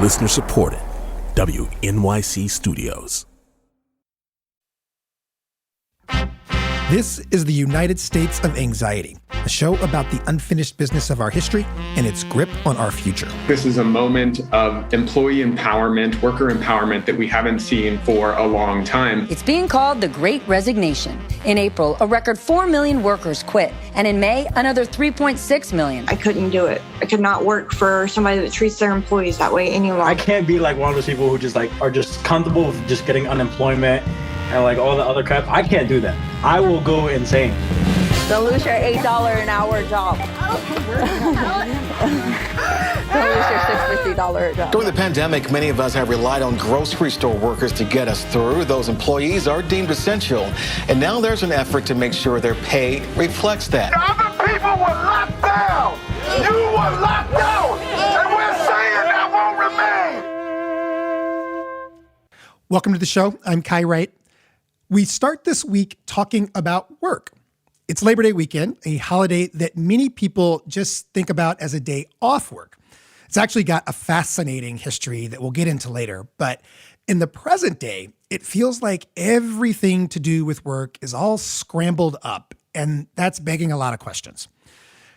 Listener supported. WNYC Studios. This is the United States of Anxiety, a show about the unfinished business of our history and its grip on our future. This is a moment of employee empowerment, worker empowerment that we haven't seen for a long time. It's being called the Great Resignation. In April, a record 4 million workers quit. And in May, another 3.6 million. I couldn't do it. I could not work for somebody that treats their employees that way anymore. I can't be like one of those people who just are just comfortable with just getting unemployment and like all the other crap. I can't do that. I will go insane. Don't lose your $8 an hour job. Don't lose your $650 job. During the pandemic, many of us have relied on grocery store workers to get us through. Those employees are deemed essential. And now there's an effort to make sure their pay reflects that. Other people were locked down. You were locked down. And we're saying that won't remain. Welcome to the show. I'm Kai Wright. We start this week talking about work. It's Labor Day weekend, a holiday that many people just think about as a day off work. It's actually got a fascinating history that we'll get into later. But in the present day, it feels like everything to do with work is all scrambled up, and that's begging a lot of questions.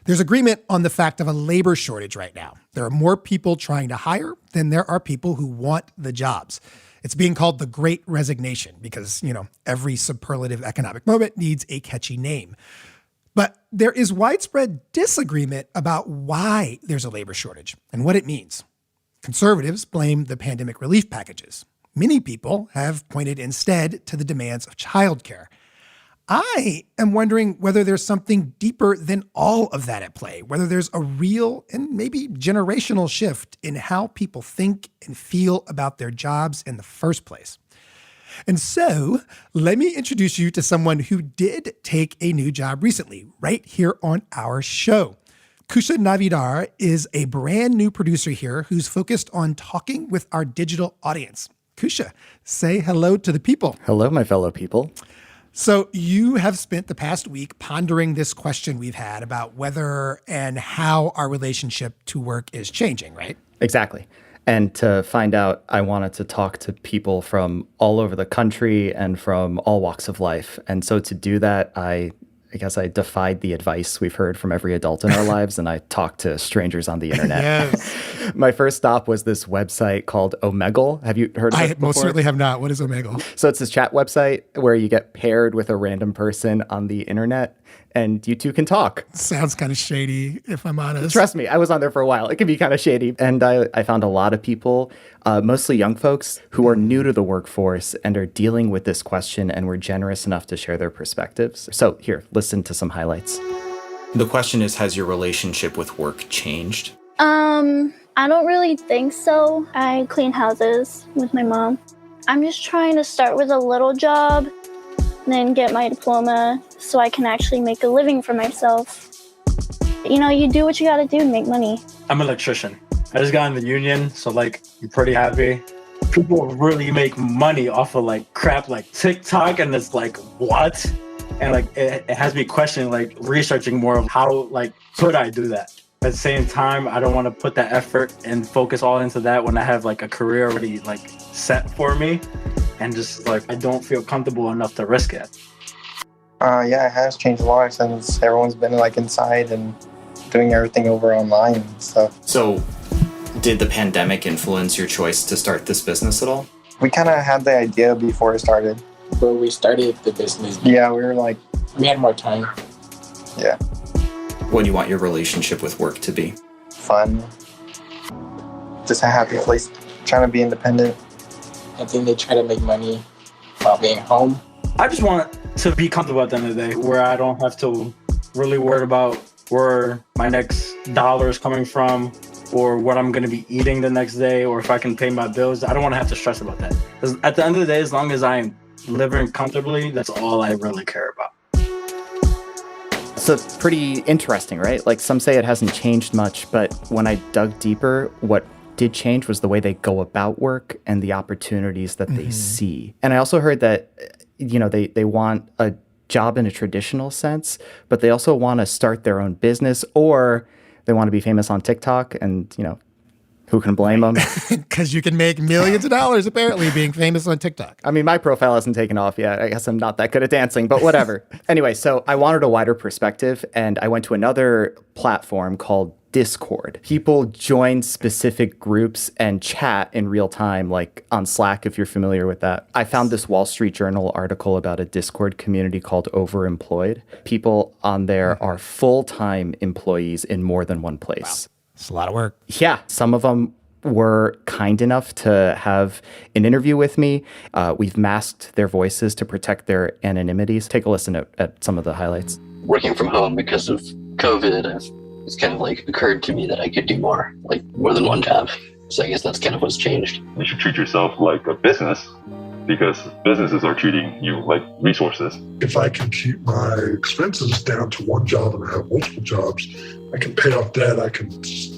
There's agreement on the fact of a labor shortage right now. There are more people trying to hire than there are people who want the jobs. It's being called the Great Resignation because, every superlative economic moment needs a catchy name. But there is widespread disagreement about why there's a labor shortage and what it means. Conservatives blame the pandemic relief packages. Many people have pointed instead to the demands of childcare. I am wondering whether there's something deeper than all of that at play, whether there's a real and maybe generational shift in how people think and feel about their jobs in the first place. And so let me introduce you to someone who did take a new job recently, right here on our show. Kusha Navidar is a brand new producer here who's focused on talking with our digital audience. Kusha, say hello to the people. Hello, my fellow people. So you have spent the past week pondering this question we've had about whether and how our relationship to work is changing, right? Exactly. And to find out, I wanted to talk to people from all over the country and from all walks of life. And so to do that, I guess I defied the advice we've heard from every adult in our lives, and I talked to strangers on the internet. Yes. My first stop was this website called Omegle. Have you heard of it before? I most certainly have not. What is Omegle? So it's this chat website where you get paired with a random person on the internet, and you two can talk. Sounds kind of shady, if I'm honest. Trust me, I was on there for a while. It can be kind of shady. And I found a lot of people, mostly young folks, who are new to the workforce and are dealing with this question and were generous enough to share their perspectives. So here, listen to some highlights. The question is, has your relationship with work changed? I don't really think so. I clean houses with my mom. I'm just trying to start with a little job, then get my diploma so I can actually make a living for myself. You do what you gotta do to make money. I'm an electrician. I just got in the union, so I'm pretty happy. People really make money off of crap like TikTok, and it's what? And it has me questioning, researching more of how could I do that? At the same time, I don't want to put that effort and focus all into that when I have a career already set for me, and just I don't feel comfortable enough to risk it. Yeah, it has changed a lot since everyone's been inside and doing everything over online and stuff. So did the pandemic influence your choice to start this business at all? We kind of had the idea before it started. When we started the business, yeah, we were we had more time. Yeah. What do you want your relationship with work to be? Fun. Just a happy place. Trying to be independent. I think they try to make money while being home. I just want to be comfortable at the end of the day, where I don't have to really worry about where my next dollar is coming from, or what I'm going to be eating the next day, or if I can pay my bills. I don't want to have to stress about that. Because at the end of the day, as long as I'm living comfortably, that's all I really care about. So pretty interesting, right? Some say it hasn't changed much, but when I dug deeper, what did change was the way they go about work and the opportunities that they see. And I also heard that, they want a job in a traditional sense, but they also want to start their own business, or they want to be famous on TikTok and, Who can blame them? Because you can make millions of dollars, apparently, being famous on TikTok. I mean, my profile hasn't taken off yet. I guess I'm not that good at dancing, but whatever. Anyway, so I wanted a wider perspective, and I went to another platform called Discord. People join specific groups and chat in real time, like on Slack, if you're familiar with that. I found this Wall Street Journal article about a Discord community called Overemployed. People on there are full-time employees in more than one place. Wow. It's a lot of work. Yeah. Some of them were kind enough to have an interview with me. We've masked their voices to protect their anonymities. Take a listen at some of the highlights. Working from home because of COVID, it's kind of like occurred to me that I could do more than one job. So I guess that's kind of what's changed. You should treat yourself like a business because businesses are treating you like resources. If I can keep my expenses down to one job and I have multiple jobs, I can pay off debt, I can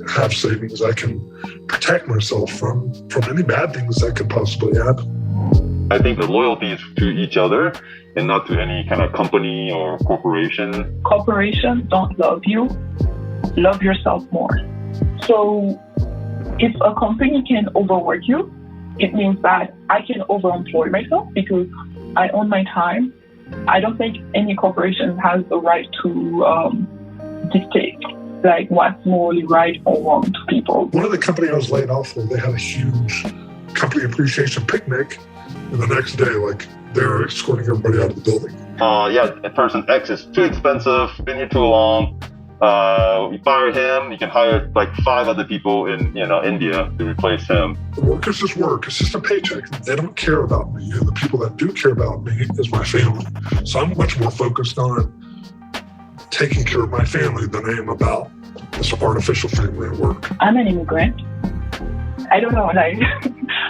have savings, I can protect myself from any bad things that could possibly happen. I think the loyalty is to each other and not to any kind of company or corporation. Corporations don't love you. Love yourself more. So if a company can overwork you, it means that I can overemploy myself because I own my time. I don't think any corporation has the right to dictate what's morally right or wrong to people. One of the companies I was laid off for, they had a huge company appreciation picnic, and the next day, they're escorting everybody out of the building. Person X is too expensive, been here too long. You fire him, you can hire 5 other people in India to replace him. Work is just work. It's just a paycheck. They don't care about me, and the people that do care about me is my family. So I'm much more focused on taking care of my family than I am about this artificial family at work. I'm an immigrant. I don't know,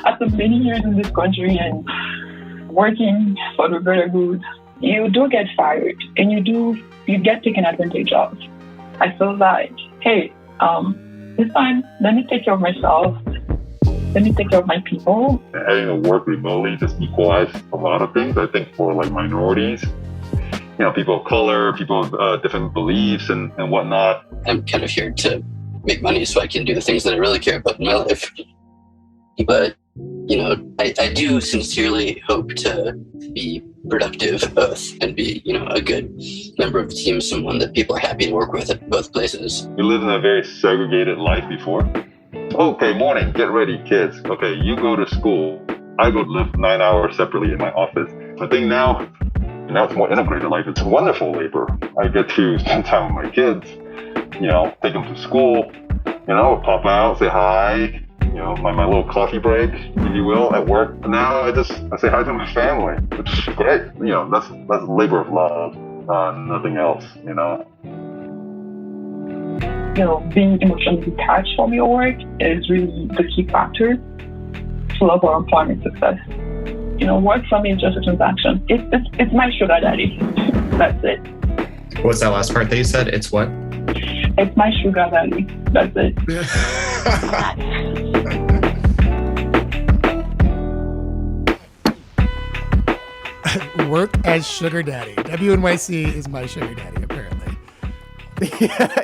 after many years in this country and working for the greater good, you do get fired and you get taken advantage of. I feel like, hey, it's fine. Let me take care of myself. Let me take care of my people. Having to work remotely just equalized a lot of things. I think for minorities, people of color, people of different beliefs and whatnot. I'm kind of here to make money so I can do the things that I really care about in my life. But, I do sincerely hope to be productive at both and be, a good member of the team, someone that people are happy to work with at both places. We lived in a very segregated life before. Okay, morning, get ready, kids. Okay, you go to school. I go live 9 hours separately in my office. I think now it's more integrated life. It's wonderful labor. I get to spend time with my kids, take them to school, pop out, say hi, my little coffee break, if you will, at work. Now I say hi to my family, which is great. That's labor of love, nothing else, Being emotionally detached from your work is really the key factor to love or employment success. Work for me is just a transaction. It's my sugar daddy. That's it. What's that last part that you said? It's what? It's my sugar daddy. That's it. Work as sugar daddy. WNYC is my sugar daddy, apparently.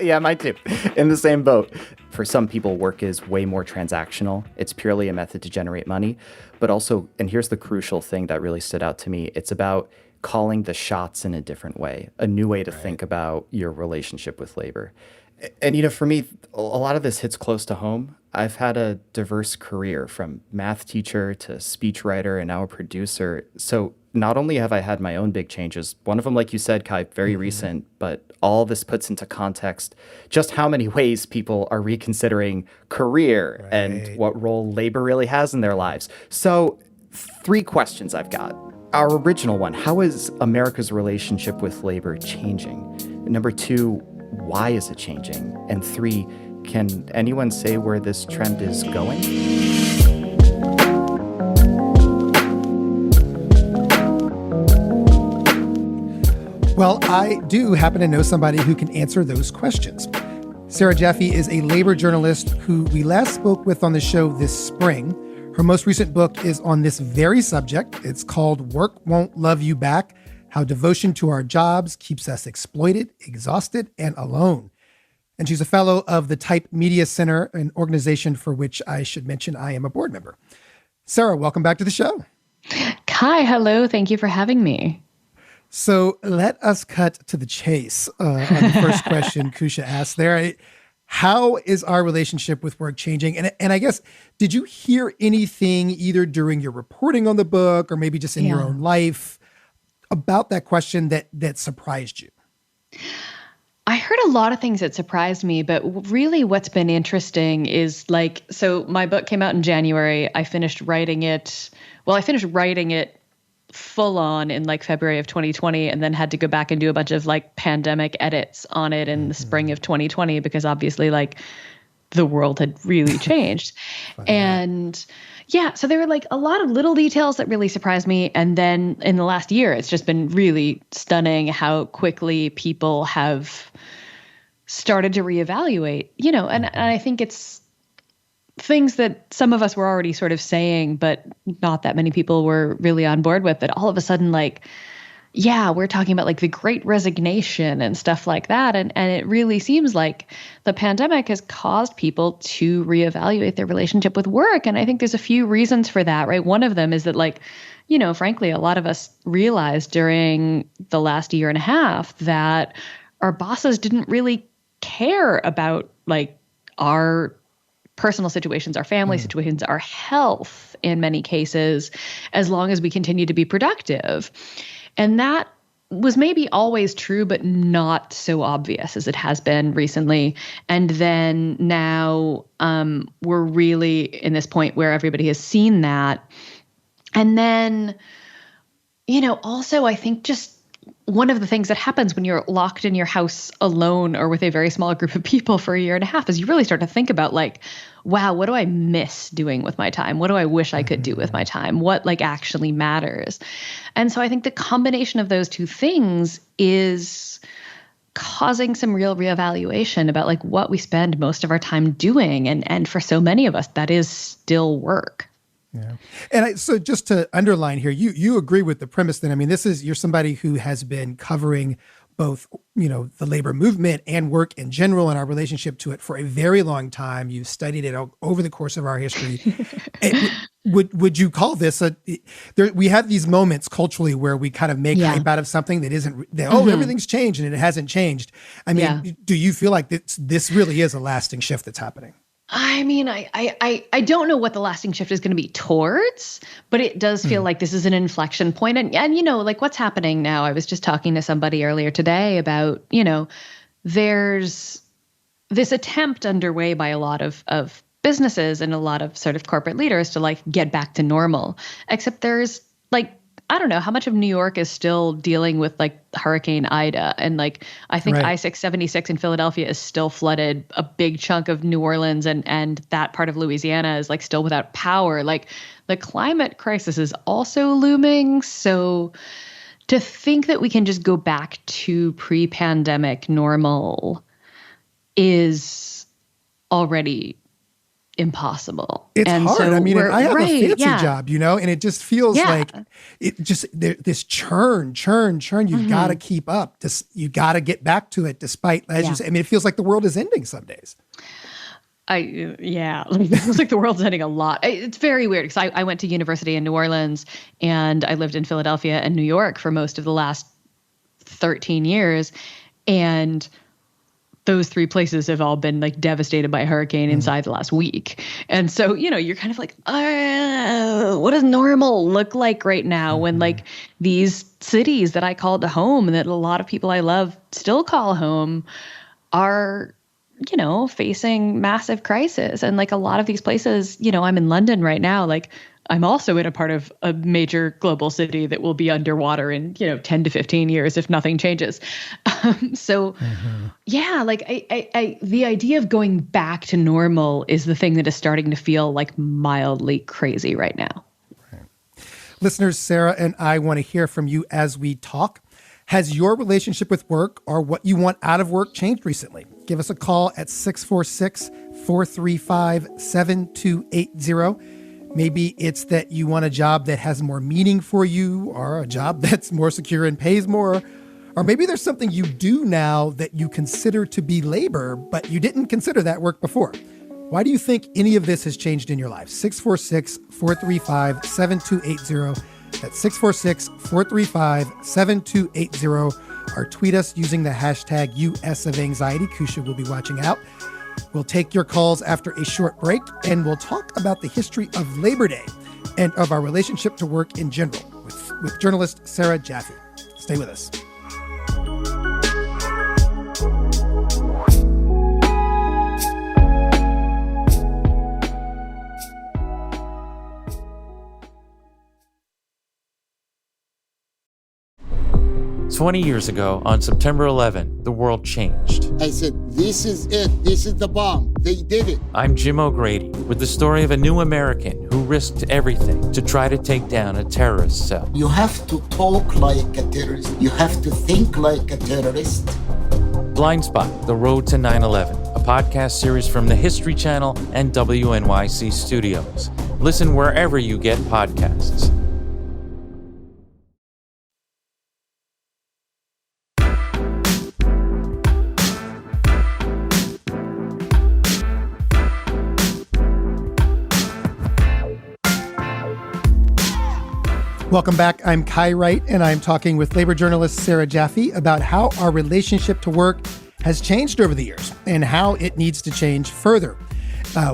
Yeah, mine too. In the same boat. For some people, work is way more transactional. It's purely a method to generate money. But also, and here's the crucial thing that really stood out to me, it's about calling the shots in a different way, a new way to think about your relationship with labor. And, for me, a lot of this hits close to home. I've had a diverse career from math teacher to speechwriter and now a producer. So not only have I had my own big changes, one of them, like you said, Kai, very recent, but all this puts into context just how many ways people are reconsidering career and what role labor really has in their lives. So 3 questions I've got. Our original one, how is America's relationship with labor changing? Number 2, why is it changing? And 3, can anyone say where this trend is going? Well, I do happen to know somebody who can answer those questions. Sarah Jaffe is a labor journalist who we last spoke with on the show this spring. Her most recent book is on this very subject. It's called Work Won't Love You Back: How Devotion to Our Jobs Keeps Us Exploited, Exhausted, and Alone. And she's a fellow of the Type Media Center, an organization for which I should mention I am a board member. Sarah, welcome back to the show. Hi, hello. Thank you for having me. So let us cut to the chase on the first question Kusha asked there. How is our relationship with work changing? And I guess, did you hear anything either during your reporting on the book or maybe just in your own life about that question that surprised you? I heard a lot of things that surprised me, but really what's been interesting is so my book came out in January. I finished writing it. Well, I finished writing it full on in February of 2020 and then had to go back and do a bunch of pandemic edits on it in the spring of 2020 because obviously the world had really changed. And so there were a lot of little details that really surprised me. And then in the last year, it's just been really stunning how quickly people have started to reevaluate, and I think it's things that some of us were already sort of saying, but not that many people were really on board with, that all of a sudden, we're talking about the Great Resignation and stuff like that. And it really seems like the pandemic has caused people to reevaluate their relationship with work. And I think there's a few reasons for that, right? One of them is that frankly, a lot of us realized during the last year and a half that our bosses didn't really care about our personal situations, our family situations, our health in many cases, as long as we continue to be productive. And that was maybe always true, but not so obvious as it has been recently. And then now we're really in this point where everybody has seen that. And then, also I think just one of the things that happens when you're locked in your house alone or with a very small group of people for a year and a half is you really start to think about wow, what do I miss doing with my time? What do I wish I could do with my time? What actually matters? And so I think the combination of those two things is causing some real reevaluation about what we spend most of our time doing. And for so many of us, that is still work. Yeah. And so just to underline here, you agree with the premise then. I mean, you're somebody who has been covering both, the labor movement and work in general and our relationship to it for a very long time. You've studied it over the course of our history. Would you call this we have these moments culturally where we kind of make hype out of something that isn't, everything's changed and it hasn't changed. I mean, do you feel like this really is a lasting shift that's happening? I mean, I don't know what the lasting shift is going to be towards, but it does feel like this is an inflection point. And what's happening now, I was just talking to somebody earlier today about, there's this attempt underway by a lot of businesses and a lot of sort of corporate leaders to get back to normal, except there's I don't know how much of New York is still dealing with Hurricane Ida. And I think I-676 in Philadelphia is still flooded. A big chunk of New Orleans and that part of Louisiana is still without power. The climate crisis is also looming. So to think that we can just go back to pre-pandemic normal is already impossible. It's hard. So I mean, I have a fancy job, and it just feels like this churn. You've got to keep up. You got to get back to it despite, as you say, I mean, it feels like the world is ending some days. It feels like the world's ending a lot. It's very weird because I went to university in New Orleans and I lived in Philadelphia and New York for most of the last 13 years. And those three places have all been devastated by a hurricane inside the last week. And so, you're kind of what does normal look like right now when these cities that I called home and that a lot of people I love still call home are, facing massive crisis. And a lot of these places, I'm in London right now, I'm also in a part of a major global city that will be underwater in, 10 to 15 years if nothing changes. The idea of going back to normal is the thing that is starting to feel mildly crazy right now. Right. Listeners, Sarah and I want to hear from you as we talk. Has your relationship with work or what you want out of work changed recently? Give us a call at 646-435-7280. Maybe it's that you want a job that has more meaning for you or a job that's more secure and pays more. Or maybe there's something you do now that you consider to be labor, but you didn't consider that work before. Why do you think any of this has changed in your life? 646-435-7280. That's 646-435-7280. Or tweet us using the hashtag US of Anxiety. Kusha will be watching out. We'll take your calls after a short break, and we'll talk about the history of Labor Day and of our relationship to work in general with journalist Sarah Jaffe. Stay with us. "20 years ago, on September 11, the world changed. I said, this is it. This is the bomb. They did it. I'm Jim O'Grady with the story of a new American who risked everything to try to take down a terrorist cell. You have to talk like a terrorist. You have to think like a terrorist. Blind Spot, The Road to 9/11, a podcast series from the History Channel and WNYC Studios. Listen wherever you get podcasts. Welcome back. I'm Kai Wright, and I'm talking with labor journalist Sarah Jaffe about how our relationship to work has changed over the years and how it needs to change further.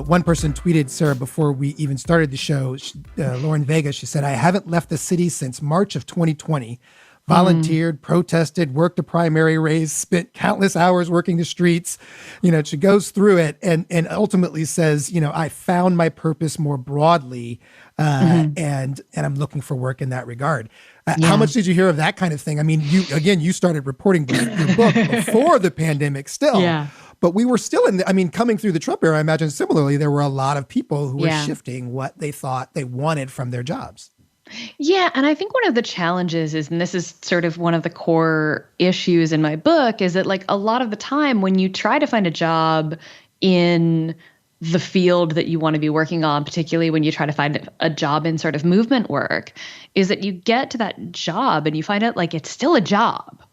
One person tweeted Sarah before we even started the show, Lauren Vega. She said, "I haven't left the city since March of 2020. Volunteered, protested, worked a primary race, spent countless hours working the streets." She goes through it and ultimately says, I found my purpose more broadly, and I'm looking for work in that regard. How much did you hear of that kind of thing? I mean, you started reporting your book before the pandemic still. Yeah. But we were still coming through the Trump era, I imagine similarly, there were a lot of people who were shifting what they thought they wanted from their jobs. Yeah. And I think one of the challenges is, and this is sort of one of the core issues in my book, is that like a lot of the time when you try to find a job in the field that you want to be working on, particularly when you try to find a job in sort of movement work, is that you get to that job and you find out like it's still a job.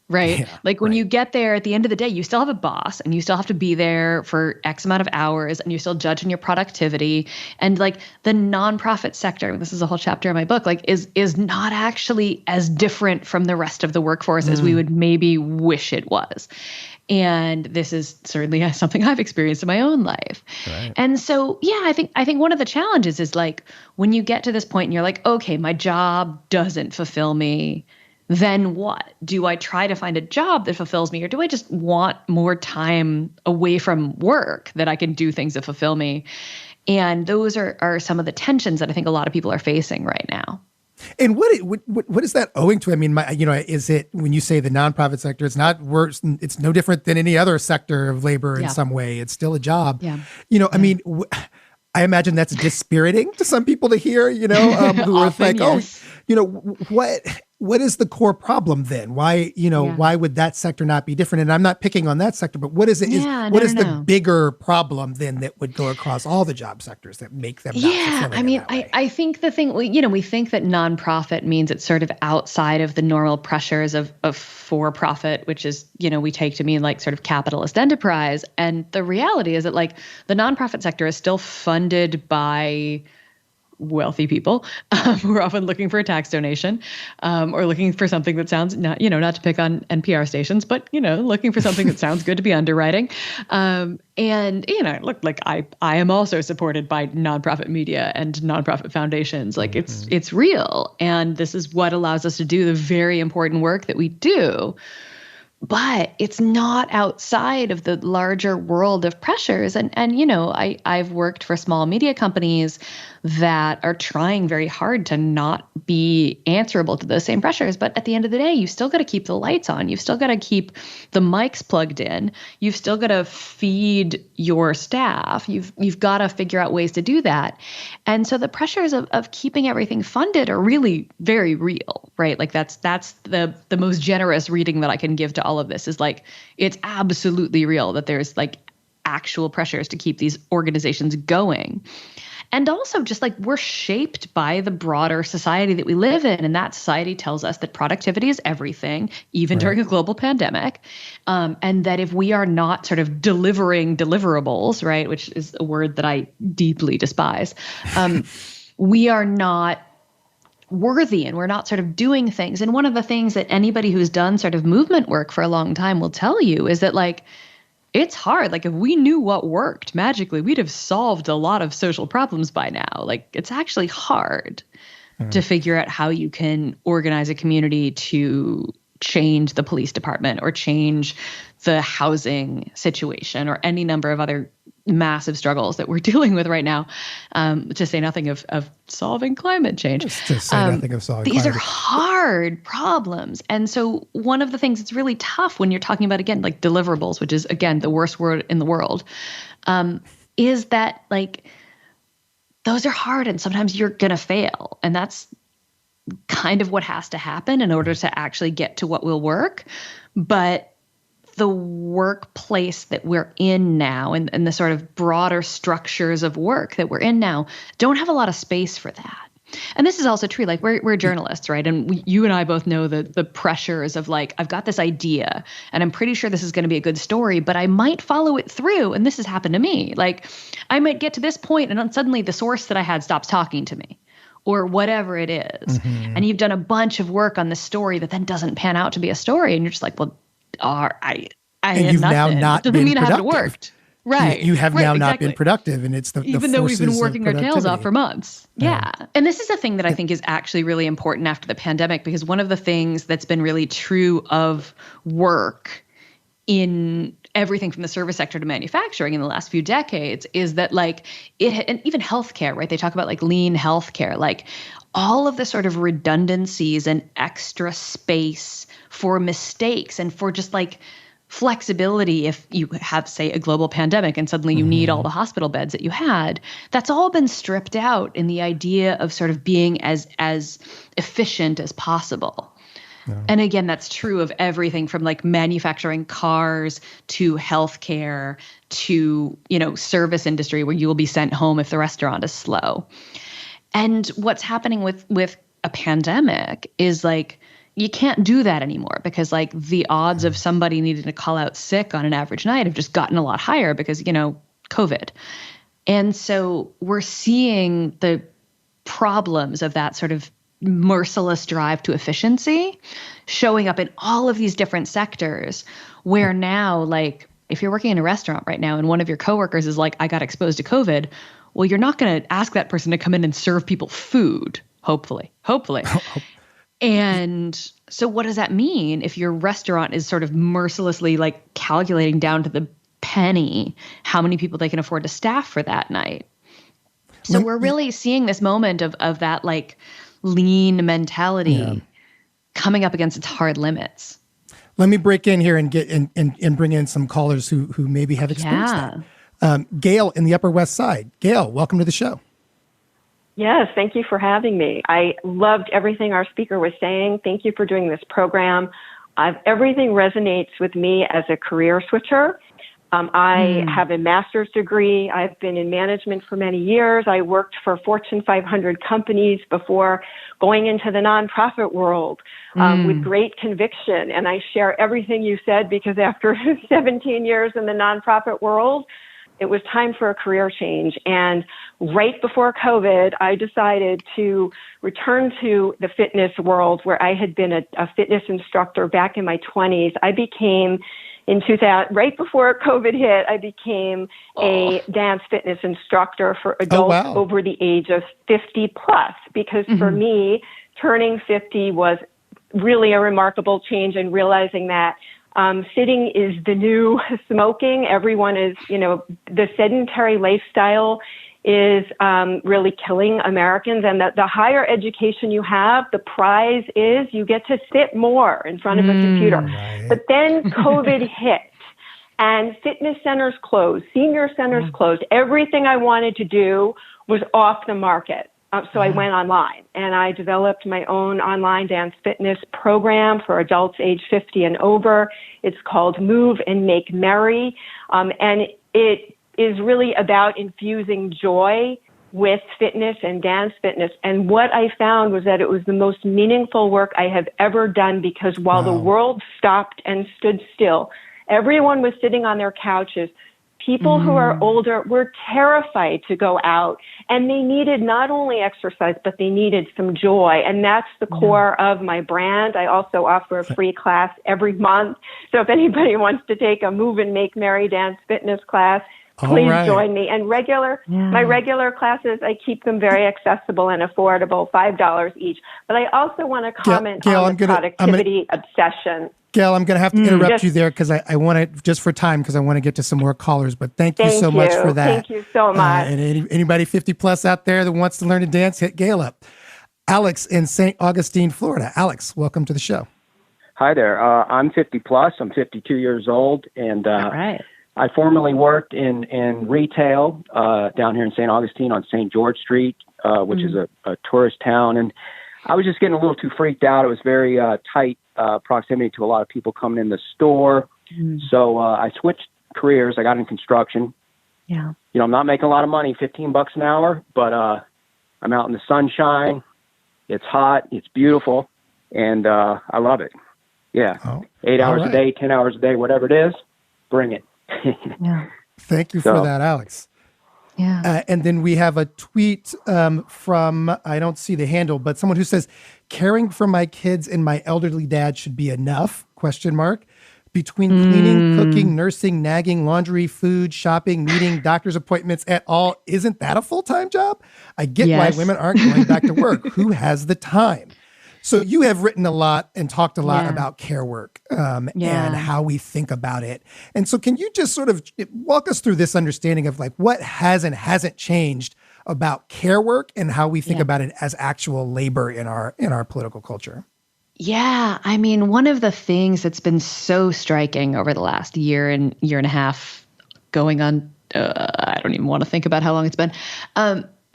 Right? Yeah, like when you get there at the end of the day, you still have a boss and you still have to be there for X amount of hours and you're still judging your productivity. And like the nonprofit sector, this is a whole chapter in my book, like is not actually as different from the rest of the workforce as we would maybe wish it was. And this is certainly something I've experienced in my own life. Right. And so, I think one of the challenges is like when you get to this point and you're like, okay, my job doesn't fulfill me. Then what? Do I try to find a job that fulfills me, or do I just want more time away from work that I can do things that fulfill me? And those are some of the tensions that I think a lot of people are facing right now. And what is that owing to? I mean, is it when you say the nonprofit sector, it's not worse, it's no different than any other sector of labor in some way. It's still a job. Yeah. I mean, I imagine that's dispiriting to some people to hear, who are like, yes. What is the core problem then? Why, why would that sector not be different? And I'm not picking on that sector, but what is it? What is the bigger problem then that would go across all the job sectors that make them not fulfilling? I mean, I think the thing, we think that nonprofit means it's sort of outside of the normal pressures of for-profit, which is, we take to mean like sort of capitalist enterprise. And the reality is that like the nonprofit sector is still funded by wealthy people who are often looking for a tax donation or looking for something that sounds not to pick on NPR stations, but, looking for something that sounds good to be underwriting. Look, like I am also supported by nonprofit media and nonprofit foundations. Like it's real. And this is what allows us to do the very important work that we do. But it's not outside of the larger world of pressures. And I've worked for small media companies that are trying very hard to not be answerable to those same pressures. But at the end of the day, you still got to keep the lights on. You've still got to keep the mics plugged in. You've still got to feed your staff. You've got to figure out ways to do that. And so the pressures of keeping everything funded are really very real, right? Like that's the most generous reading that I can give to all of this is like, it's absolutely real that there's like actual pressures to keep these organizations going. And also just like we're shaped by the broader society that we live in. And that society tells us that productivity is everything, even during a global pandemic. And that if we are not sort of delivering deliverables, right, which is a word that I deeply despise, we are not worthy and we're not sort of doing things. And one of the things that anybody who's done sort of movement work for a long time will tell you is that like, it's hard. Like if we knew what worked magically, we'd have solved a lot of social problems by now. Like it's actually hard to figure out how you can organize a community to change the police department or change the housing situation or any number of other massive struggles that we're dealing with right now, to say nothing of solving climate change. To say nothing of solving These climate are hard problems. And so one of the things that's really tough when you're talking about, again, like deliverables, which is, again, the worst word in the world, is that like those are hard and sometimes you're going to fail. And that's kind of what has to happen in order to actually get to what will work. But the workplace that we're in now and the sort of broader structures of work that we're in now don't have a lot of space for that. And this is also true. Like we're journalists, right? And you and I both know the pressures of like, I've got this idea and I'm pretty sure this is going to be a good story, but I might follow it through. And this has happened to me. Like I might get to this point and then suddenly the source that I had stops talking to me or whatever it is. And you've done a bunch of work on this story that then doesn't pan out to be a story. And you're just like, well, I and you've now not doesn't been mean I haven't productive. worked. Right. You have now not exactly. been productive, and it's the even though we've been forces of working our tails off productivity. for months. Yeah. And this is a thing that I think is actually really important after the pandemic, because one of the things that's been really true of work in everything from the service sector to manufacturing in the last few decades is that like and even healthcare, right? They talk about like lean healthcare, like all of the sort of redundancies and extra space for mistakes and for just like flexibility. If you have, say, a global pandemic and suddenly you need all the hospital beds that you had, that's all been stripped out in the idea of sort of being as efficient as possible. Yeah. And again, that's true of everything from like manufacturing cars to healthcare to, service industry where you will be sent home if the restaurant is slow. And what's happening with a pandemic is like, you can't do that anymore because like the odds of somebody needing to call out sick on an average night have just gotten a lot higher because, COVID. And so we're seeing the problems of that sort of merciless drive to efficiency showing up in all of these different sectors where now, like, if you're working in a restaurant right now and one of your coworkers is like, I got exposed to COVID, well, you're not going to ask that person to come in and serve people food, hopefully. And so what does that mean if your restaurant is sort of mercilessly like calculating down to the penny how many people they can afford to staff for that night? So we're really seeing this moment of that like lean mentality coming up against its hard limits. Let me break in here and get and bring in some callers who maybe have experienced that. Gail in the Upper West Side. Gail, welcome to the show. Yes, thank you for having me. I loved everything our speaker was saying. Thank you for doing this program. Everything resonates with me as a career switcher. I have a master's degree. I've been in management for many years. I worked for Fortune 500 companies before going into the nonprofit world with great conviction. And I share everything you said because after 17 years in the nonprofit world, it was time for a career change. And right before COVID, I decided to return to the fitness world where I had been a fitness instructor back in my 20s. I became, in 2000, right before COVID hit, I became a dance fitness instructor for adults over the age of 50 plus, because for me, turning 50 was really a remarkable change and realizing that sitting is the new smoking. Everyone is, the sedentary lifestyle is really killing Americans. And the higher education you have, the prize is you get to sit more in front of a computer. Right. But then COVID hit and fitness centers closed, senior centers closed. Everything I wanted to do was off the market. So I went online and I developed my own online dance fitness program for adults age 50 and over. It's called Move and Make Merry. And it is really about infusing joy with fitness and dance fitness. And what I found was that it was the most meaningful work I have ever done, because while the world stopped and stood still, everyone was sitting on their couches. People who are older were terrified to go out, and they needed not only exercise, but they needed some joy. And that's the core of my brand. I also offer a free class every month. So if anybody wants to take a Move and Make Merry Dance fitness class, please join me. And my regular classes, I keep them very accessible and affordable, $5 each. But I also want to comment on the productivity obsession. Gail, I'm going to have to interrupt you there because I want to, just for time, because I want to get to some more callers. But thank you so much for that. Thank you so much. And anybody 50 plus out there that wants to learn to dance, hit Gail up. Alex in St. Augustine, Florida. Alex, welcome to the show. Hi there. I'm 50 plus. I'm 52 years old, and I formerly worked in retail down here in St. Augustine on St. George Street, which is a tourist town. And I was just getting a little too freaked out. It was very tight proximity to a lot of people coming in the store. So I switched careers. I got in construction. Yeah. You know, I'm not making a lot of money, $15 an hour, but I'm out in the sunshine. It's hot. It's beautiful. And I love it. Yeah. 8 hours a day, 10 hours a day, whatever it is, bring it. Yeah. Thank you for that, Alex. Yeah. And then we have a tweet from, I don't see the handle, but someone who says, caring for my kids and my elderly dad should be enough, ? Between cleaning, cooking, nursing, nagging, laundry, food, shopping, meeting, doctor's appointments et al. Isn't that a full-time job? I get why women aren't going back to work. Who has the time? So you have written a lot and talked a lot about care work and how we think about it. And so can you just sort of walk us through this understanding of like what has and hasn't changed about care work and how we think about it as actual labor in our political culture? Yeah. I mean, one of the things that's been so striking over the last year and a half going on, I don't even want to think about how long it's been,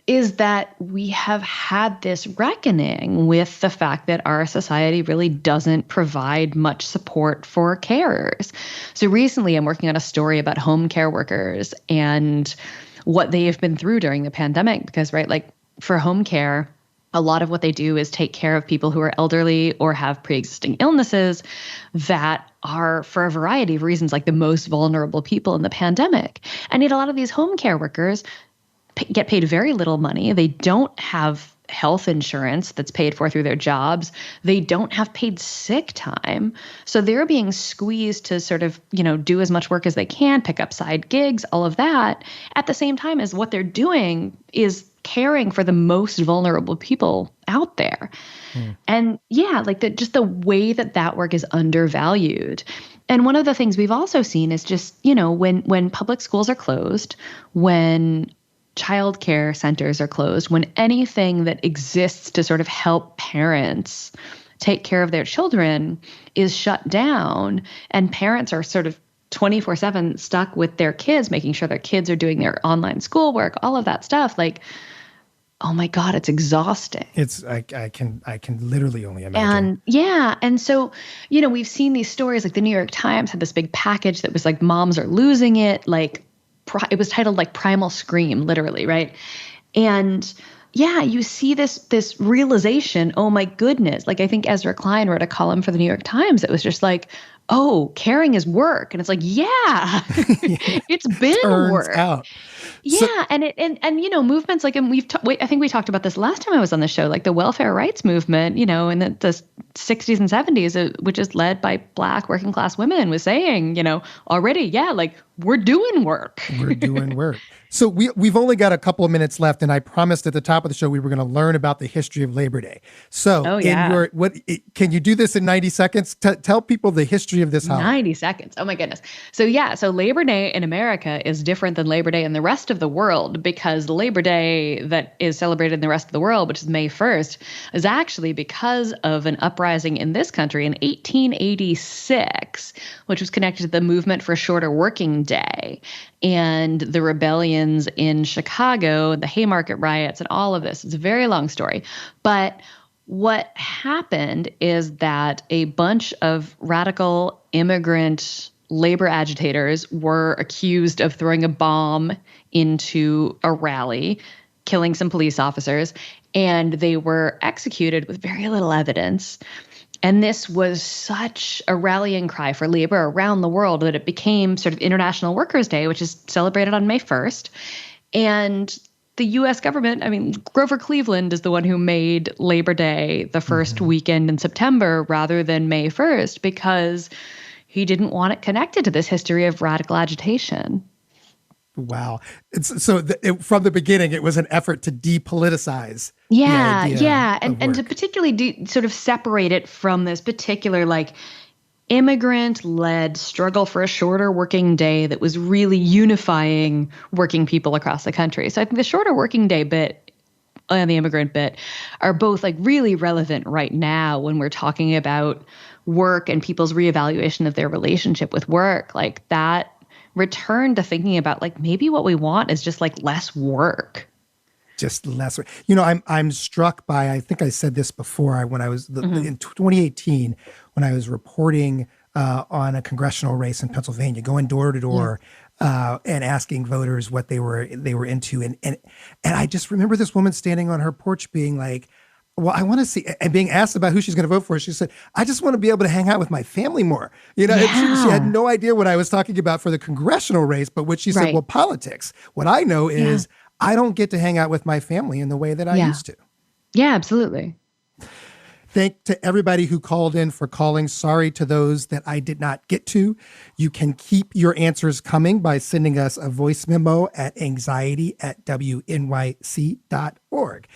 is that we have had this reckoning with the fact that our society really doesn't provide much support for carers. So recently I'm working on a story about home care workers and what they have been through during the pandemic, because, right, like for home care, a lot of what they do is take care of people who are elderly or have pre-existing illnesses that are, for a variety of reasons, like the most vulnerable people in the pandemic. And yet a lot of these home care workers get paid very little money. They don't have health insurance that's paid for through their jobs. They don't have paid sick time. So they're being squeezed to sort of, do as much work as they can, pick up side gigs, all of that, at the same time as what they're doing is caring for the most vulnerable people out there. And just the way that work is undervalued. And one of the things we've also seen is just, when public schools are closed, when child care centers are closed, when anything that exists to sort of help parents take care of their children is shut down, and parents are sort of 24/7 stuck with their kids, making sure their kids are doing their online schoolwork, all of that stuff, like, oh my God, it's exhausting. I can literally only imagine. And so, we've seen these stories, like the New York Times had this big package that was like, moms are losing it, like it was titled like Primal Scream, literally, right? And you see this realization, oh my goodness. Like I think Ezra Klein wrote a column for the New York Times that was just like, oh, caring is work. And it's like, it's been work. Out. And movements like, and I think we talked about this last time I was on the show, like the welfare rights movement, in the 60s and 70s, which is led by Black working class women, was saying, already, like we're doing work. We're doing work. So we've only got a couple of minutes left, and I promised at the top of the show we were going to learn about the history of Labor Day. So can you do this in 90 seconds? Tell people the history of this holiday. 90 seconds. Oh my goodness. So Labor Day in America is different than Labor Day in the rest of the world, because Labor Day that is celebrated in the rest of the world, which is May 1st, is actually because of an uprising in this country in 1886, which was connected to the movement for a shorter working day and the rebellions in Chicago, the Haymarket riots, and all of this. It's a very long story. But what happened is that a bunch of radical immigrant labor agitators were accused of throwing a bomb into a rally, killing some police officers, and they were executed with very little evidence. And this was such a rallying cry for labor around the world that it became sort of International Workers' Day, which is celebrated on May 1st. And the U.S. government, I mean, Grover Cleveland is the one who made Labor Day the first weekend in September rather than May 1st, because he didn't want it connected to this history of radical agitation. Wow. From the beginning, it was an effort to depoliticize. Yeah. And to particularly sort of separate it from this particular like immigrant-led struggle for a shorter working day that was really unifying working people across the country. So I think the shorter working day bit and the immigrant bit are both like really relevant right now when we're talking about work and people's reevaluation of their relationship with work. Like that return to thinking about like maybe what we want is just like less work. Just less. I'm struck by, I think I said this before, when I was in 2018, when I was reporting on a congressional race in Pennsylvania, going door to door and asking voters what they were into. And I just remember this woman standing on her porch being like, well, I want to see, and being asked about who she's going to vote for. She said, I just want to be able to hang out with my family more. She had no idea what I was talking about for the congressional race, but what she said, well, politics. What I know is I don't get to hang out with my family in the way that I used to. Yeah, absolutely. Thank to everybody who called in for calling. Sorry to those that I did not get to. You can keep your answers coming by sending us a voice memo at anxiety@wnyc.org.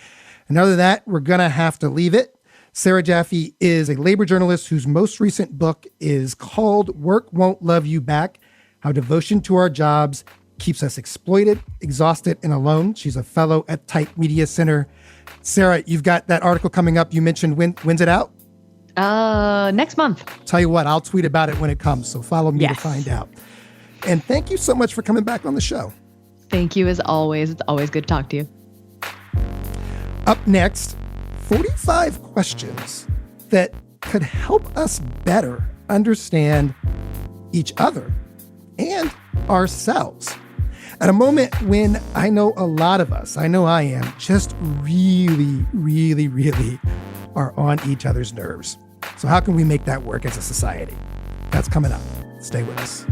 And other than that, we're going to have to leave it. Sarah Jaffe is a labor journalist whose most recent book is called Work Won't Love You Back: How Devotion to Our Jobs Keeps Us Exploited, Exhausted, and Alone. She's a fellow at Type Media Center. Sarah, you've got that article coming up. You mentioned when's it out? Next month. Tell you what, I'll tweet about it when it comes, so follow me to find out. And thank you so much for coming back on the show. Thank you as always. It's always good to talk to you. Up next, 45 questions that could help us better understand each other and ourselves. At a moment when I know a lot of us, I know I am, just really, really, really are on each other's nerves. So how can we make that work as a society? That's coming up. Stay with us.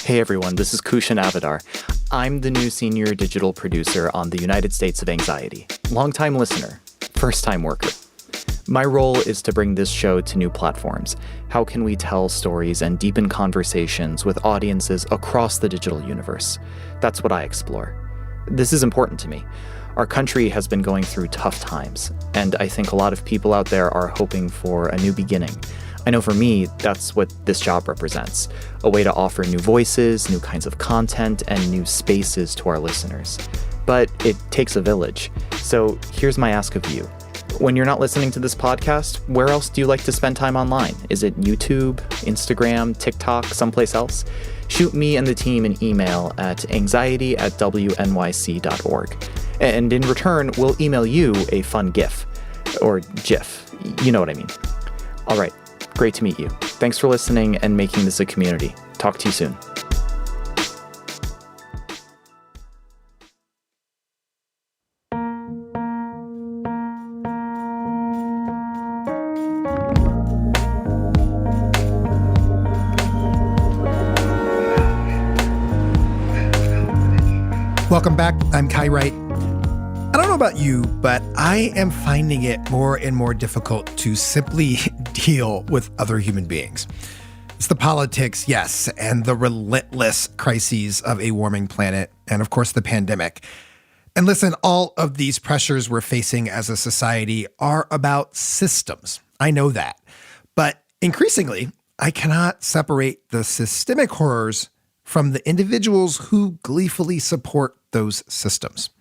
Hey everyone, this is Kushan Avidar. I'm the new senior digital producer on the United States of Anxiety. Longtime listener, first-time worker. My role is to bring this show to new platforms. How can we tell stories and deepen conversations with audiences across the digital universe? That's what I explore. This is important to me. Our country has been going through tough times, and I think a lot of people out there are hoping for a new beginning. I know for me, that's what this job represents, a way to offer new voices, new kinds of content, and new spaces to our listeners. But it takes a village. So here's my ask of you. When you're not listening to this podcast, where else do you like to spend time online? Is it YouTube, Instagram, TikTok, someplace else? Shoot me and the team an email at anxiety@wnyc.org. And in return, we'll email you a fun GIF. Or GIF. You know what I mean. All right. Great to meet you. Thanks for listening and making this a community. Talk to you soon. Welcome back. I'm Kai Wright. I don't know about you, but I am finding it more and more difficult to simply deal with other human beings. It's the politics, yes, and the relentless crises of a warming planet, and of course the pandemic. And listen, all of these pressures we're facing as a society are about systems. I know that. But increasingly, I cannot separate the systemic horrors from the individuals who gleefully support those systems.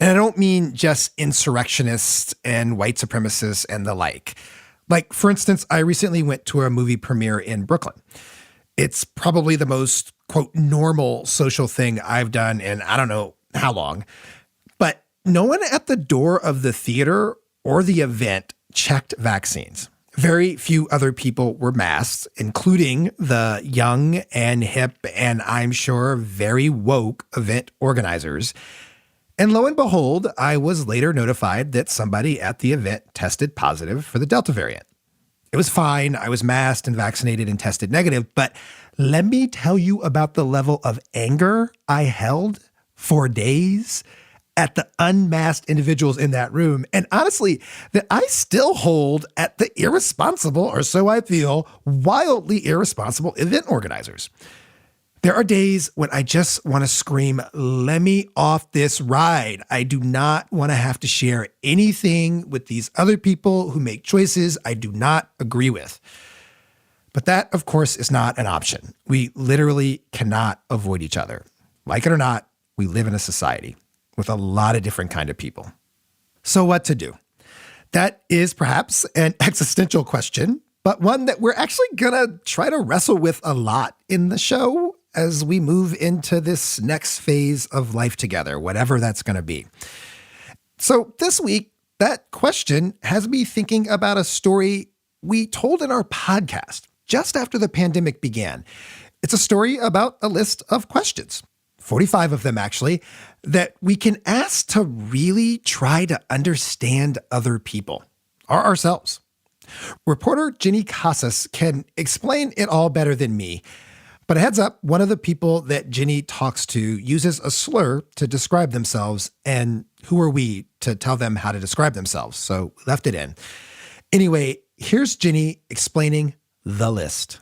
And I don't mean just insurrectionists and white supremacists and the like. Like, for instance, I recently went to a movie premiere in Brooklyn. It's probably the most, quote, normal social thing I've done in I don't know how long. But no one at the door of the theater or the event checked vaccines. Very few other people were masked, including the young and hip and I'm sure very woke event organizers. And lo and behold, I was later notified that somebody at the event tested positive for the Delta variant. It was fine. I was masked and vaccinated and tested negative. But let me tell you about the level of anger I held for days at the unmasked individuals in that room. And honestly, that I still hold at the irresponsible, or so I feel, wildly irresponsible event organizers. There are days when I just want to scream, let me off this ride. I do not want to have to share anything with these other people who make choices I do not agree with. But that, of course, is not an option. We literally cannot avoid each other. Like it or not, we live in a society with a lot of different kind of people. So what to do? That is perhaps an existential question, but one that we're actually going to try to wrestle with a lot in the show as we move into this next phase of life together, whatever that's going to be. So this week, that question has me thinking about a story we told in our podcast just after the pandemic began. It's a story about a list of questions, 45 of them actually, that we can ask to really try to understand other people or ourselves. Reporter Ginny Casas can explain it all better than me. But a heads up, one of the people that Ginny talks to uses a slur to describe themselves, and who are we to tell them how to describe themselves? So left it in. Anyway, here's Ginny explaining the list.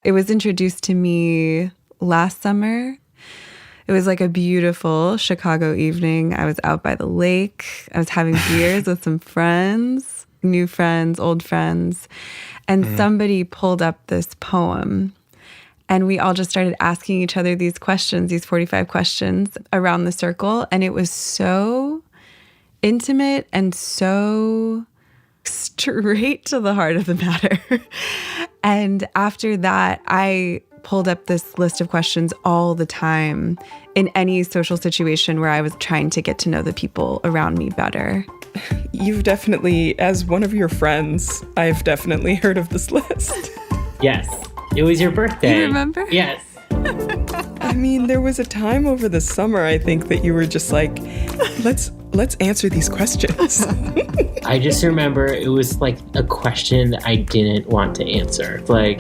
It was introduced to me last summer. It was like a beautiful Chicago evening. I was out by the lake. I was having beers with some friends, new friends, old friends. And somebody pulled up this poem. And we all just started asking each other these questions, these 45 questions around the circle. And it was so intimate and so straight to the heart of the matter. And after that, I pulled up this list of questions all the time in any social situation where I was trying to get to know the people around me better. You've definitely, as one of your friends, I've definitely heard of this list. Yes. It was your birthday. You remember? Yes. I mean, there was a time over the summer, I think, that you were just like, let's answer these questions. I just remember it was like a question that I didn't want to answer. Like,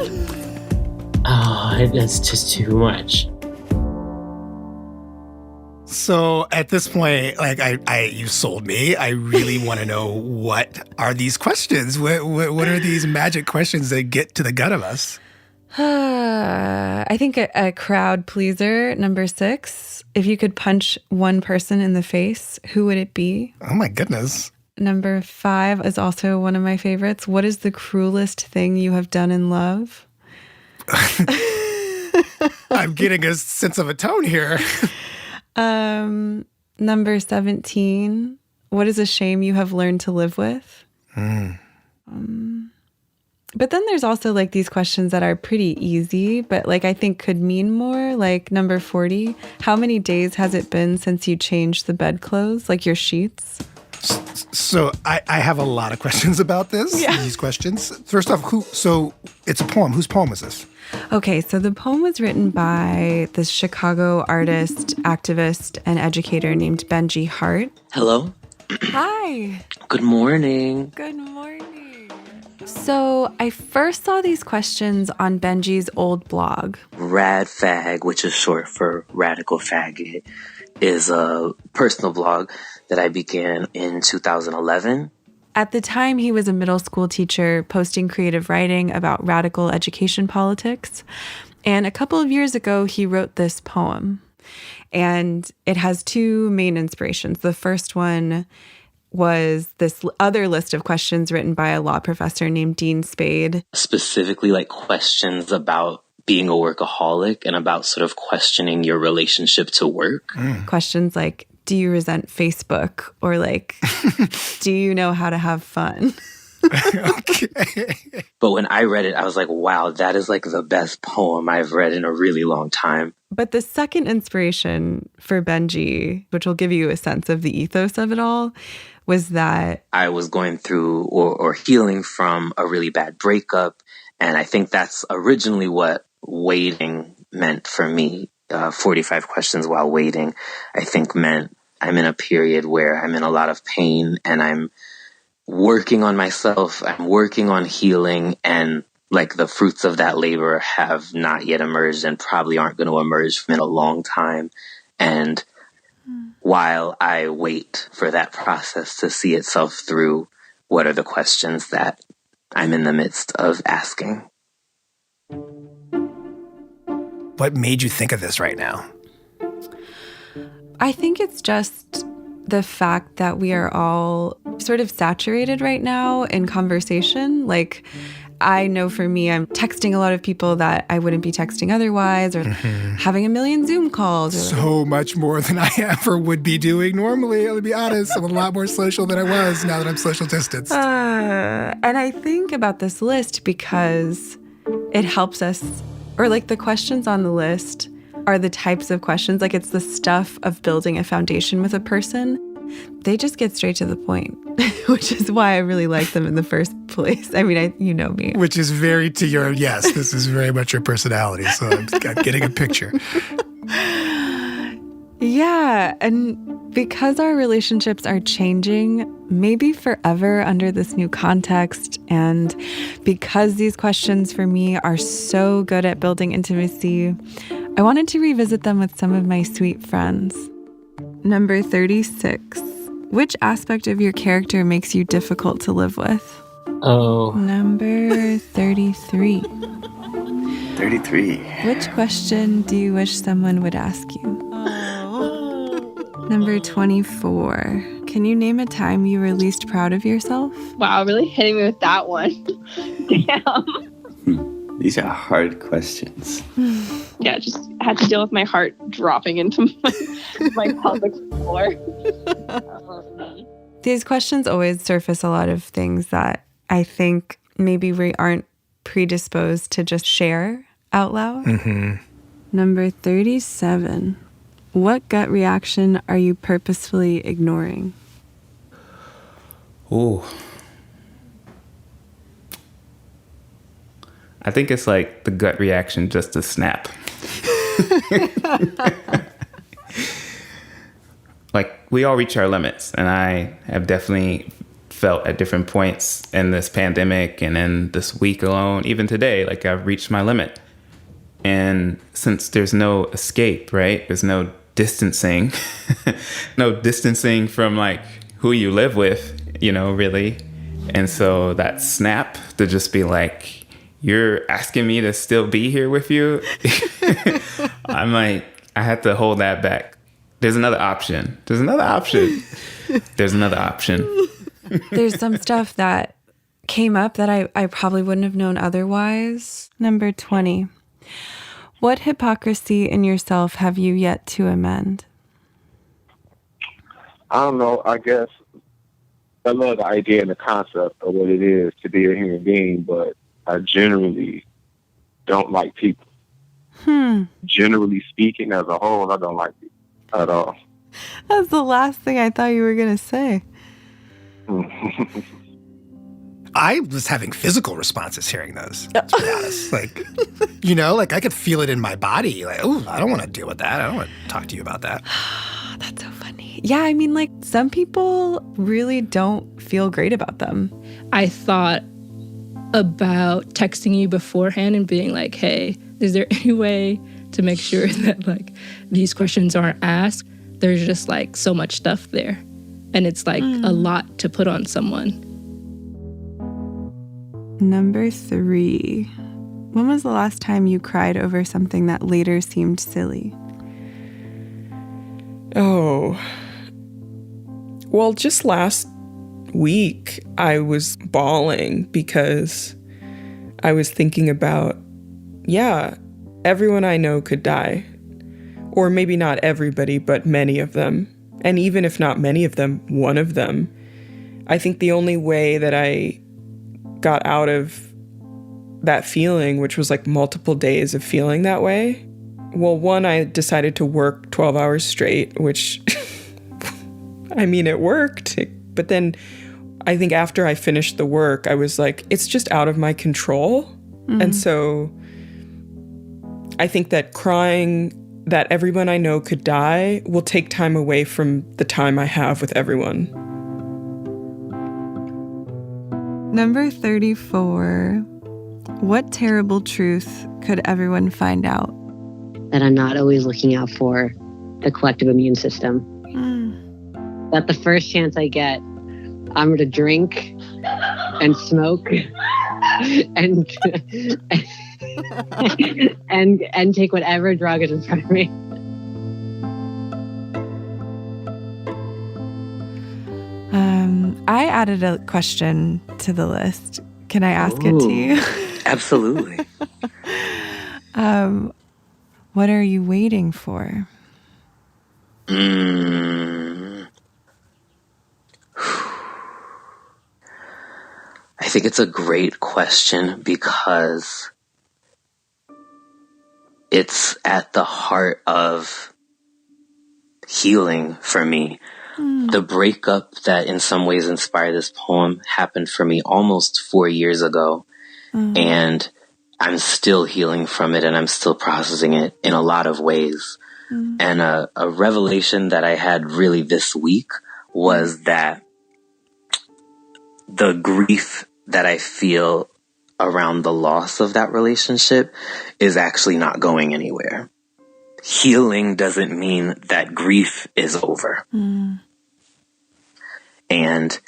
oh, that's just too much. So at this point, like you sold me. I really want to know, what are these questions? What are these magic questions that get to the gut of us? I think a crowd pleaser, number 6. If you could punch one person in the face, who would it be? Oh my goodness. Number 5 is also one of my favorites. What is the cruelest thing you have done in love? I'm getting a sense of a tone here. Number 17. What is a shame you have learned to live with? But then there's also like these questions that are pretty easy, but like I think could mean more. Like number 40, how many days has it been since you changed the bedclothes, like your sheets? So I have a lot of questions about this, these questions. First off, so it's a poem. Whose poem is this? Okay, so the poem was written by this Chicago artist, activist, and educator named Benji Hart. Hello. Hi. Good morning. Good morning. So I first saw these questions on Benji's old blog. Radfag, which is short for Radical Faggot, is a personal blog that I began in 2011. At the time, he was a middle school teacher posting creative writing about radical education politics. And a couple of years ago, he wrote this poem. And it has 2 main inspirations. The first one was this other list of questions written by a law professor named Dean Spade. Specifically, like questions about being a workaholic and about sort of questioning your relationship to work. Questions like, do you resent Facebook? Or like, do you know how to have fun? Okay. But when I read it, I was like, wow, that is like the best poem I've read in a really long time. But the second inspiration for Benji, which will give you a sense of the ethos of it all, was that I was going through or healing from a really bad breakup. And I think that's originally what waiting meant for me. 45 questions while waiting, I think meant I'm in a period where I'm in a lot of pain and I'm working on myself. I'm working on healing, and like the fruits of that labor have not yet emerged and probably aren't going to emerge in a long time. And while I wait for that process to see itself through, what are the questions that I'm in the midst of asking? What made you think of this right now? I think it's just the fact that we are all sort of saturated right now in conversation. Like, I know for me, I'm texting a lot of people that I wouldn't be texting otherwise, or having a million Zoom calls. So much more than I ever would be doing normally. I'll be honest, I'm a lot more social than I was now that I'm social distanced. And I think about this list because it helps us, or like the questions on the list are the types of questions, like it's the stuff of building a foundation with a person. They just get straight to the point, which is why I really like them in the first place. I mean, you know me. Which is very to your, yes, this is very much your personality. So I'm getting a picture. Yeah. And because our relationships are changing, maybe forever under this new context, and because these questions for me are so good at building intimacy, I wanted to revisit them with some of my sweet friends. Number 36. Which aspect of your character makes you difficult to live with? Oh. Number 33. 33. Which question do you wish someone would ask you? Number 24. Can you name a time you were least proud of yourself? Wow, really hitting me with that one. Damn. These are hard questions. Yeah, just had to deal with my heart dropping into my pelvic floor. These questions always surface a lot of things that I think maybe we aren't predisposed to just share out loud. Number 37. What gut reaction are you purposefully ignoring? Ooh. I think it's like the gut reaction just to snap. Like, we all reach our limits, and I have definitely felt at different points in this pandemic and in this week alone, even today, like I've reached my limit. And since there's no escape, right? There's no distancing, no distancing from like who you live with, you know, really. And so that snap to just be like, you're asking me to still be here with you. I'm like, I had to hold that back. There's another option. There's another option. There's another option. There's some stuff that came up that I probably wouldn't have known otherwise. Number 20. What hypocrisy in yourself have you yet to amend? I don't know. I guess I love the idea and the concept of what it is to be a human being, but I generally don't like people. Generally speaking, as a whole, I don't like people at all. That's the last thing I thought you were going to say. I was having physical responses hearing those, to be honest. Like, you know, like I could feel it in my body. Like, oh, I don't want to deal with that. I don't want to talk to you about that. That's so funny. Yeah, I mean, like, some people really don't feel great about them. I thought about texting you beforehand and being like, hey, is there any way to make sure that, like, these questions aren't asked? There's just, like, so much stuff there. And it's, like, a lot to put on someone. Number 3. When was the last time you cried over something that later seemed silly? Oh. Well, just last week, I was bawling because I was thinking about, everyone I know could die. Or maybe not everybody, but many of them. And even if not many of them, one of them. I think the only way that I got out of that feeling, which was like multiple days of feeling that way? Well, one, I decided to work 12 hours straight, which, I mean, it worked. But then I think after I finished the work, I was like, it's just out of my control. Mm-hmm. And so I think that crying that everyone I know could die will take time away from the time I have with everyone. Number 34. What terrible truth could everyone find out? That I'm not always looking out for the collective immune system. That the first chance I get, I'm going to drink and smoke and and take whatever drug is in front of me. I added a question to the list. Can I ask it to you? Absolutely. What are you waiting for? I think it's a great question because it's at the heart of healing for me. The breakup that in some ways inspired this poem happened for me almost 4 years ago. And I'm still healing from it and I'm still processing it in a lot of ways. And a revelation that I had really this week was that the grief that I feel around the loss of that relationship is actually not going anywhere. Healing doesn't mean that grief is over. And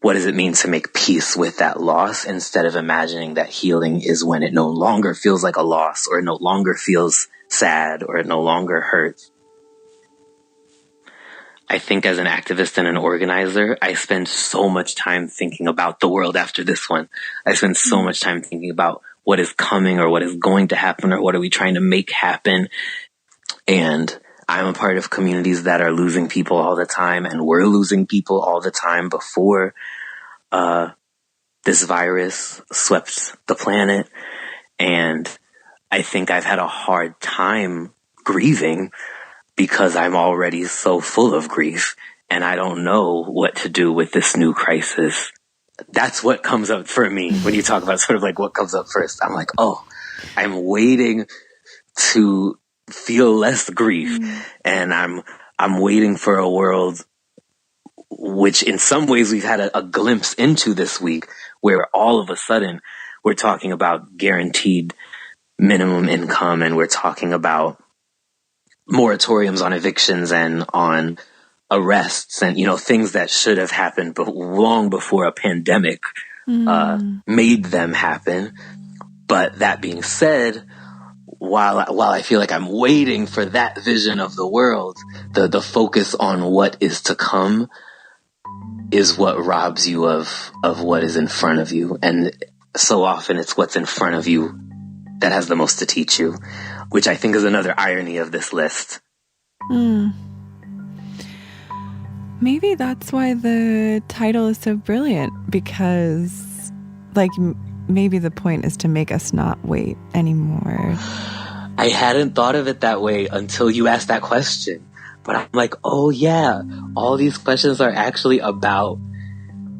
what does it mean to make peace with that loss instead of imagining that healing is when it no longer feels like a loss or it no longer feels sad or it no longer hurts? I think as an activist and an organizer, I spend so much time thinking about the world after this one. I spend so much time thinking about what is coming or what is going to happen or what are we trying to make happen. And I'm a part of communities that are losing people all the time, and we're losing people all the time before this virus swept the planet. And I think I've had a hard time grieving because I'm already so full of grief and I don't know what to do with this new crisis. That's what comes up for me when you talk about sort of like what comes up first. I'm like, oh, I'm waiting to feel less grief. And I'm waiting for a world which in some ways we've had a glimpse into this week where all of a sudden we're talking about guaranteed minimum income and we're talking about moratoriums on evictions and on arrests and, things that should have happened but long before a pandemic made them happen. But that being said, while I feel like I'm waiting for that vision of the world, the focus on what is to come is what robs you of what is in front of you. And so often it's what's in front of you that has the most to teach you, which I think is another irony of this list. Maybe that's why the title is so brilliant, because maybe the point is to make us not wait anymore. I hadn't thought of it that way until you asked that question. But I'm like, oh yeah, all these questions are actually about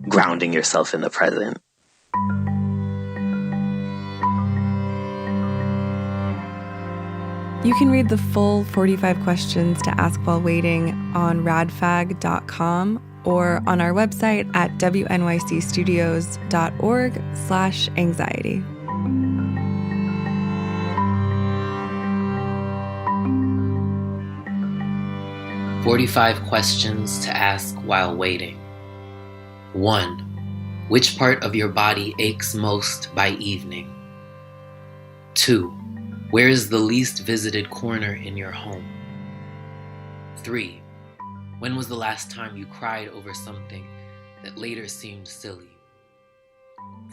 grounding yourself in the present. You can read the full 45 questions to ask while waiting on radfag.com or on our website at wnycstudios.org/anxiety. "45 questions to ask while waiting. 1. Which part of your body aches most by evening? 2. Where is the least visited corner in your home? 3. When was the last time you cried over something that later seemed silly?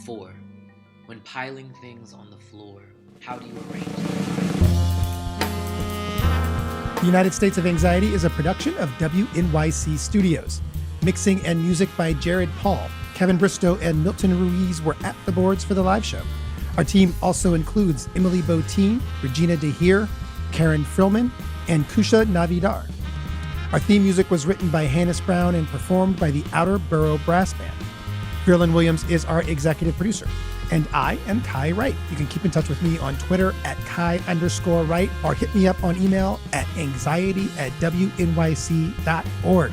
4. When piling things on the floor, how do you arrange them? The United States of Anxiety is a production of WNYC Studios. Mixing and music by Jared Paul. Kevin Bristow and Milton Ruiz were at the boards for the live show. Our team also includes Emily Botine, Regina DeHeer, Karen Frillman, and Kusha Navidar. Our theme music was written by Hannes Brown and performed by the Outer Borough Brass Band. Verlin Williams is our executive producer. And I am Kai Wright. You can keep in touch with me on Twitter at Kai_Wright or hit me up on email at anxiety@wnyc.org.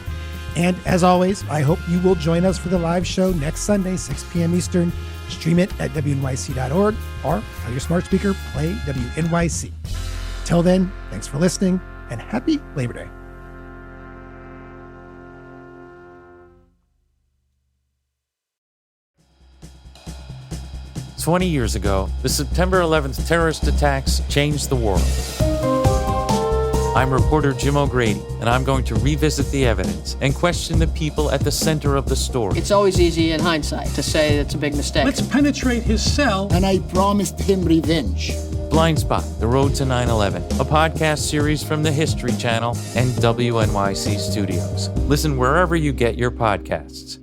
And as always, I hope you will join us for the live show next Sunday, 6 p.m. Eastern. Stream it at wnyc.org or tell your smart speaker, play WNYC. Till then, thanks for listening and happy Labor Day. 20 years ago, the September 11th terrorist attacks changed the world. I'm reporter Jim O'Grady, and I'm going to revisit the evidence and question the people at the center of the story. It's always easy in hindsight to say it's a big mistake. Let's penetrate his cell. And I promised him revenge. Blind Spot, The Road to 9/11, a podcast series from the History Channel and WNYC Studios. Listen wherever you get your podcasts.